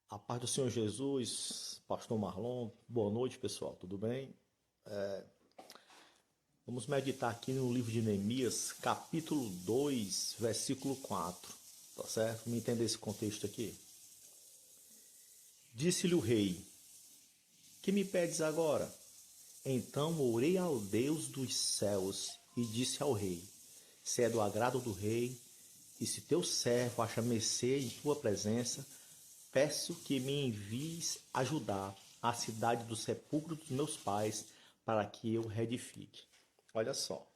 A paz do Senhor Jesus, Pastor Marlon, boa noite pessoal, tudo bem? Vamos meditar aqui no livro de Neemias, capítulo 2, versículo 4, tá certo? Vamos entender esse contexto aqui. Disse-lhe o rei: Que me pedes agora? Então orei ao Deus dos céus e disse ao rei: Se é do agrado do rei, e se teu servo acha mercê em tua presença, peço que me envies ajudar a cidade do sepulcro dos meus pais, para que eu reedifique. Olha só,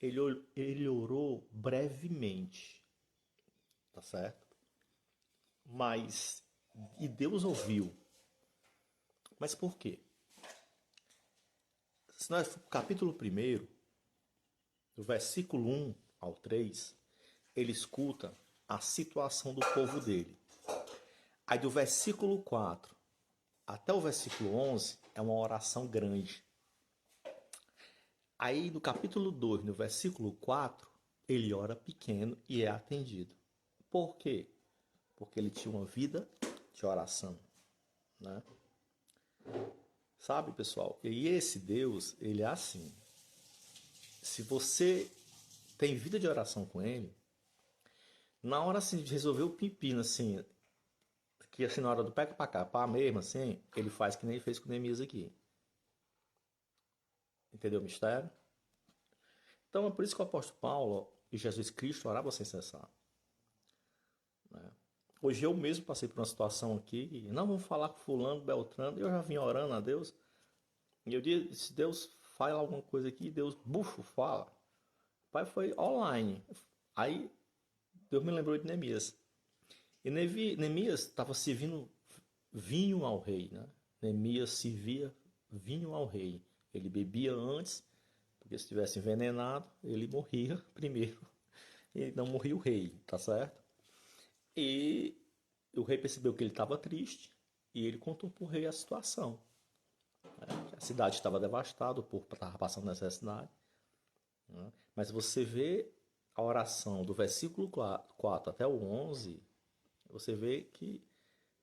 ele orou brevemente, tá certo? Mas, e Deus ouviu. Mas por quê? Se nós for pro capítulo 1, do versículo 1 ao 3, ele escuta a situação do povo dele. Aí do versículo 4 até o versículo 11 é uma oração grande. Aí no capítulo 2, no versículo 4, ele ora pequeno e é atendido. Por quê? Porque ele tinha uma vida de oração, né? Sabe, pessoal? E esse Deus, ele é assim. Se você tem vida de oração com ele, na hora assim, de resolver o pepino, assim, que assim, na hora do pega pra cá, pá mesmo, assim, ele faz que nem ele fez com o Neemias aqui. Entendeu o mistério? Então é por isso que o apóstolo Paulo e Jesus Cristo oravam sem cessar. Né? Hoje eu mesmo passei por uma situação aqui, não vamos falar com fulano, beltrano, eu já vim orando a Deus, e eu disse, Deus fala alguma coisa aqui, Deus, bufo, fala. O pai foi online. Aí Deus me lembrou de Neemias. E Neemias estava servindo vinho ao rei, né? Neemias servia vinho ao rei. Ele bebia antes, porque se tivesse envenenado, ele morria primeiro. E não morria o rei, tá certo? E o rei percebeu que ele estava triste e ele contou para o rei a situação. A cidade estava devastada, o povo estava passando necessidade. Né? Mas você vê a oração do versículo 4 até o 11, você vê que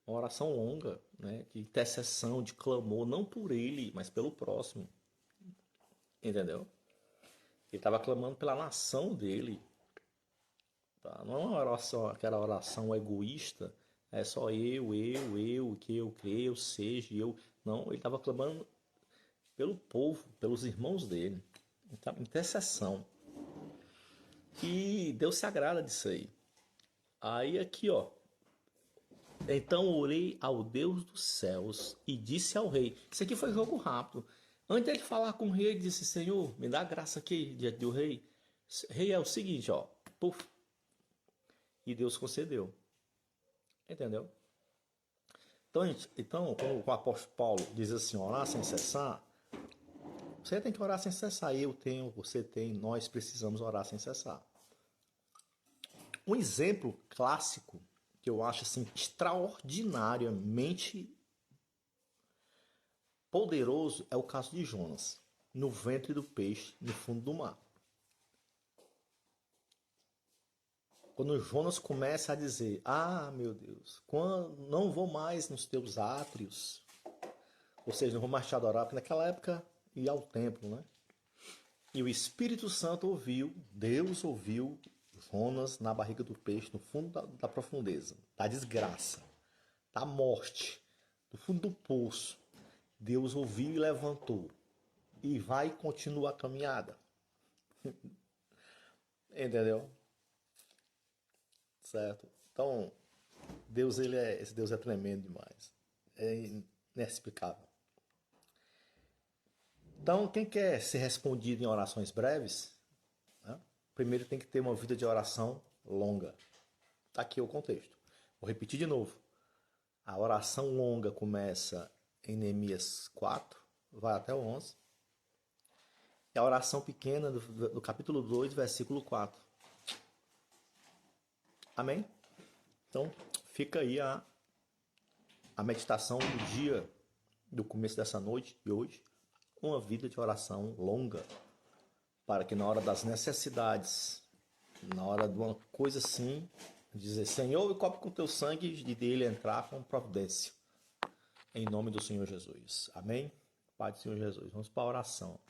é uma oração longa, né? De intercessão, de clamor, não por ele, mas pelo próximo. Entendeu? Ele estava clamando pela nação dele. Tá? Não é uma oração, aquela oração egoísta, é só eu, que eu creio, eu seja, eu. Não, ele estava clamando pelo povo, pelos irmãos dele. Então, intercessão. E Deus se agrada disso aí. Aí aqui, ó. Então orei ao Deus dos céus e disse ao rei. Isso aqui foi jogo rápido. Antes dele falar com o rei, ele disse: Senhor, me dá graça aqui diante do rei. Rei é o seguinte, ó. Puf. E Deus concedeu. Entendeu? Então, como o apóstolo Paulo diz assim, orar sem cessar, você tem que orar sem cessar. Eu tenho, você tem, nós precisamos orar sem cessar. Um exemplo clássico que eu acho assim extraordinariamente poderoso é o caso de Jonas, no ventre do peixe, no fundo do mar. Quando Jonas começa a dizer: Ah, meu Deus, não vou mais nos teus átrios, ou seja, não vou mais te adorar, porque naquela época ia ao templo, né? E o Espírito Santo ouviu, Deus ouviu Jonas na barriga do peixe, no fundo da profundeza, da desgraça, da morte, do fundo do poço. Deus ouviu e levantou. E vai continuar a caminhada. Entendeu? Certo? Então, esse Deus é tremendo demais. É inexplicável. Então, quem quer ser respondido em orações breves, né, primeiro tem que ter uma vida de oração longa. Está aqui o contexto. Vou repetir de novo. A oração longa começa em Neemias 4, vai até o 11. E a oração pequena do capítulo 2, versículo 4. Amém? Então, fica aí a meditação do dia, do começo dessa noite de hoje. Uma vida de oração longa, para que na hora das necessidades, na hora de uma coisa assim, Dizer, Senhor, eu copo com teu sangue e dele entrar com providência. Em nome do Senhor Jesus. Amém? Pai do Senhor Jesus. Vamos para a oração.